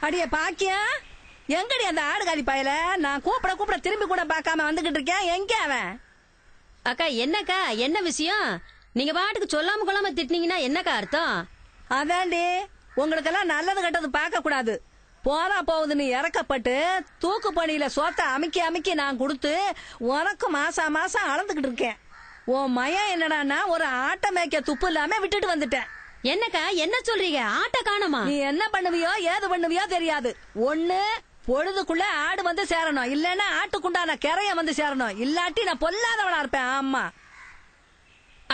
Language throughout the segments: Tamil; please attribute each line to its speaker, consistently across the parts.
Speaker 1: அடியே பாக்கியா, எங்கடி அந்த ஆடுகாலி பயல? நான் கூப்பிட திரும்பி கூட பாக்காம வந்துகிட்டு இருக்கேன். எங்க அவன்?
Speaker 2: அக்கா என்னக்கா, என்ன விஷயம்? நீங்க பாட்டுக்கு சொல்லாம கொள்ளாம திட்டினீங்கன்னா என்னக்கா அர்த்தம்?
Speaker 1: அதாண்டி, உங்களுக்கெல்லாம் நல்லது கெட்டது பார்க்க கூடாது. போதா போகுதுன்னு இறக்கப்பட்டு தூக்கு பணியில சோத்த அமுக்கி நான் கொடுத்து உனக்கு மாசம் அளந்துகிட்டு இருக்கேன். உன் மயம் என்னடான்னா ஒரு ஆட்ட மேய்க்க துப்பு இல்லாம விட்டுட்டு வந்துட்டேன்.
Speaker 2: என்னக்கா என்ன சொல்றீங்க? ஆட்ட காணமா?
Speaker 1: நீ என்ன பண்ணுவியோ ஏது பண்ணுவியோ தெரியாது. ஒண்ணு பொழுதுக்குள்ள ஆடு வந்து சேரணும், இல்லன்னா ஆட்டுக்குண்டான கரைய வந்து சேரணும். இல்லாட்டி நான் பொல்லாதவனா இருப்பேன். ஆமா.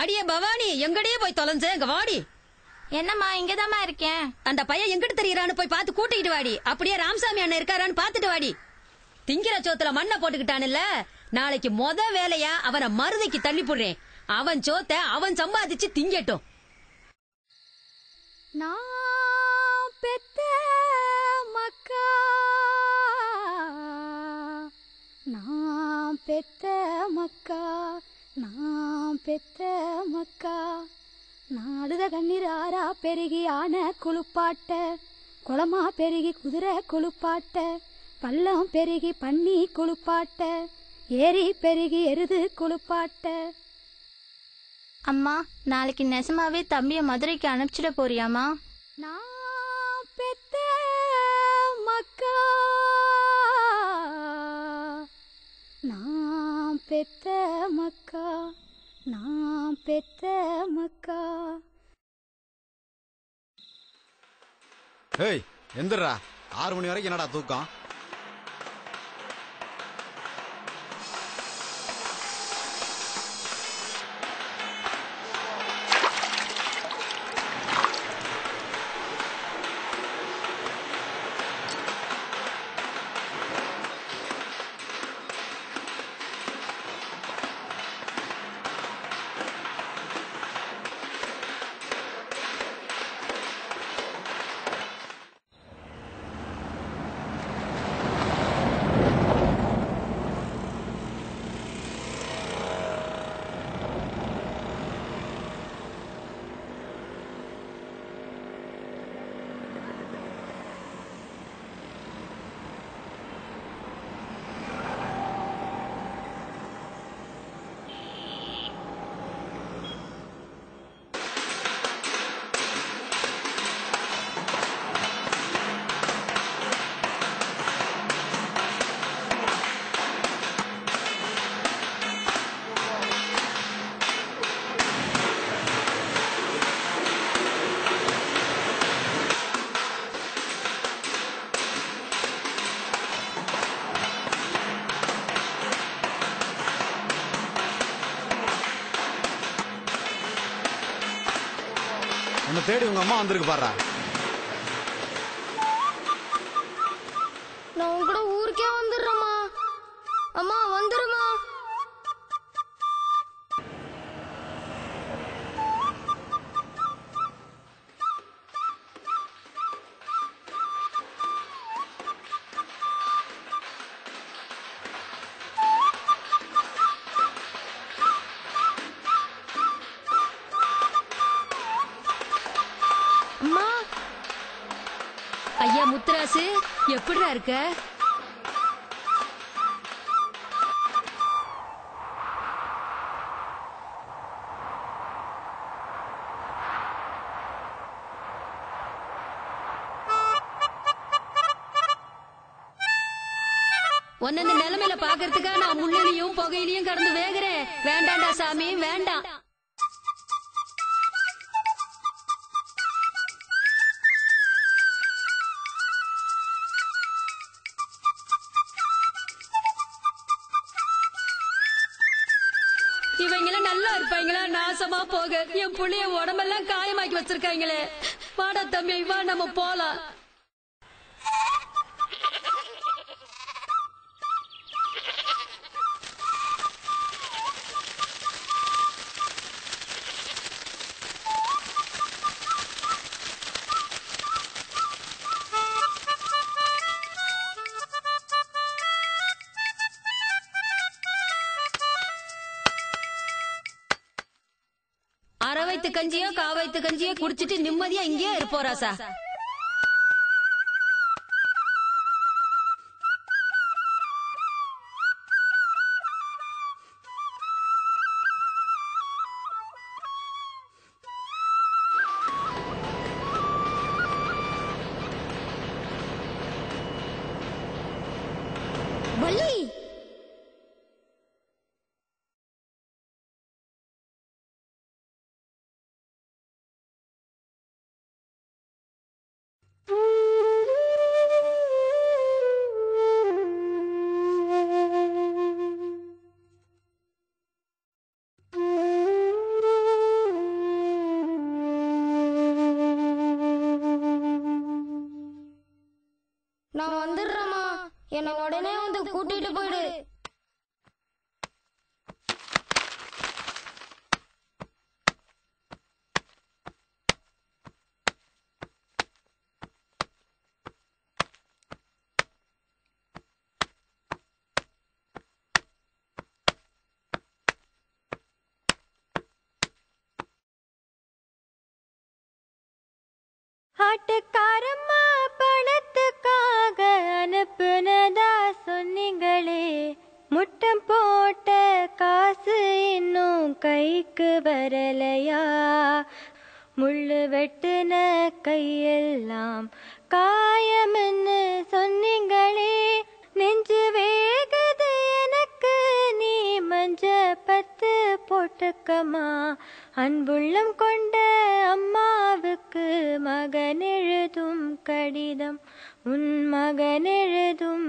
Speaker 2: அடியே பவானி, எங்கடியே போய் தொலைஞ்ச? இங்க வாடி.
Speaker 3: என்னம்மா, இங்கதாம்மா இருக்கேன்.
Speaker 2: அந்த பையன் எங்கிட்டு தெரியறான்னு போய் பார்த்து கூட்டிட்டு வாடி. அப்படியே ராமசாமி அண்ணன் இருக்காரான்னு பாத்துட்டு வாடி. திங்கிற சோத்துல மண்ணை போட்டுக்கிட்டானுல்ல, நாளைக்கு வேலையா அவனை மருதைக்கு தள்ளி போடுறேன். அவன் சோத்த அவன் சம்பாதிச்சு திங்கட்டும்.
Speaker 3: நான் பெத்த மக்கா, நான் பெத்த மக்கா, நான் பெத்த மக்கா, நாடுத கண்ணீர் ஆறா பெருகி ஆன குளிப்பாட்ட, குளமா பெருகி குதிரை குளிப்பாட்ட, பள்ளம் பெருகி பண்ணி குளிப்பாட்ட, ஏரி பெருகி எருது குளிப்பாட்ட. அம்மா, நாளைக்கு நெசமாவே தம்பிய மதுரைக்கு அனுப்பிச்சிட போறியாமா? நான் பெத்த மக்கா, நான் பெத்த மக்கா, நான் பெத்த மக்கா.
Speaker 4: ஏய் எந்திரா, 6 மணி வரைக்கும் என்னடா தூக்கம்? உன்னை தேடி உங்க அம்மா வந்திருக்கு பாரு.
Speaker 3: நான் உன் கூட ஊருக்கே வந்துடுறேம்மா. அம்மா வந்துருமா?
Speaker 2: ஐயா முத்துராசு, எப்படிடா இருக்க? உன்ன இந்த நிலைமையில பாக்குறதுக்கா நான் முள்ளிலையும் புகையிலையும் கடந்து வேகிறேன். வேண்டாண்டா சாமி, வேண்டாம். இவங்கள நல்லா இருப்பாங்களா? நாசமா போக என் புள்ளைய உடம்பெல்லாம் காயமாக்கி வச்சிருக்காங்களே. வாடா தம்பி, வா நம்ம போலாம். அரவைத்து கஞ்சியோ காவைத்து கஞ்சியோ குடிச்சிட்டு நிம்மதியா இங்கேயே இருப்போம் ராசா.
Speaker 3: என்ன உடனே வந்து கூட்டிட்டு போயிடு.
Speaker 5: ஆட்டுக்காரம்மா பணத்துக்காக அனுப்புனதா சொன்னீங்களே, முட்டம் போட்ட காசு இன்னும் கைக்கு வரலையா? முள்ளு வெட்டுன கையெல்லாம் காயம்னு சொன்னீங்களே, நெஞ்சு வேகுது எனக்கு, நீ மஞ்ச பத்து போட்டுக்கமா. அன்புள்ளம் கொண்ட அம்மாவுக்கு மகன் எழுதும் கடிதம், உன் மகன் எழுதும்